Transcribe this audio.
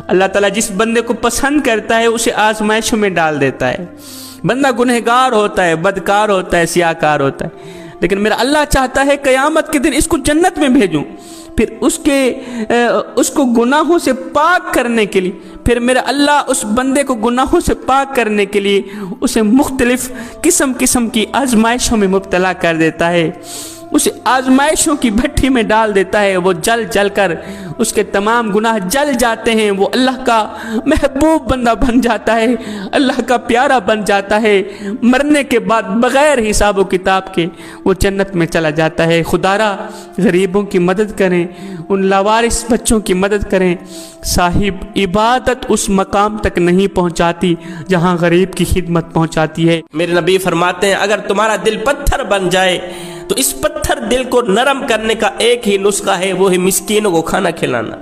अल्लाह ताला जिस बंदे को पसंद करता है उसे आजमाइशों में डाल देता है। बंदा गुनहगार होता है, बदकार होता है, सियाकार होता है, लेकिन मेरा अल्लाह चाहता है क़यामत के दिन इसको जन्नत में भेजूं, फिर उसको गुनाहों से पाक करने के लिए, फिर मेरा अल्लाह उस बंदे को गुनाहों से पाक करने के लिए उसे मुख्तलिफ किस्म किस्म की आजमाइशों में मुब्तला कर देता है, उसे आजमाइशों की भट्टी में डाल देता है। वो जल जल कर उसके तमाम गुनाह जल जाते हैं, वो अल्लाह का महबूब बंदा बन जाता है, अल्लाह का प्यारा बन जाता है। मरने के बाद बग़ैर हिसाब व किताब के वो जन्नत में चला जाता है। खुदारा गरीबों की मदद करें, उन लावारिस बच्चों की मदद करें। साहिब इबादत उस मकाम तक नहीं पहुंचाती जहां गरीब की खिदमत पहुंचाती है। मेरे नबी फरमाते हैं, अगर तुम्हारा दिल पत्थर बन जाए तो इस पत्थर दिल को नरम करने का एक ही नुस्खा है, वो है मिस्कीनों को खाना खिलाना।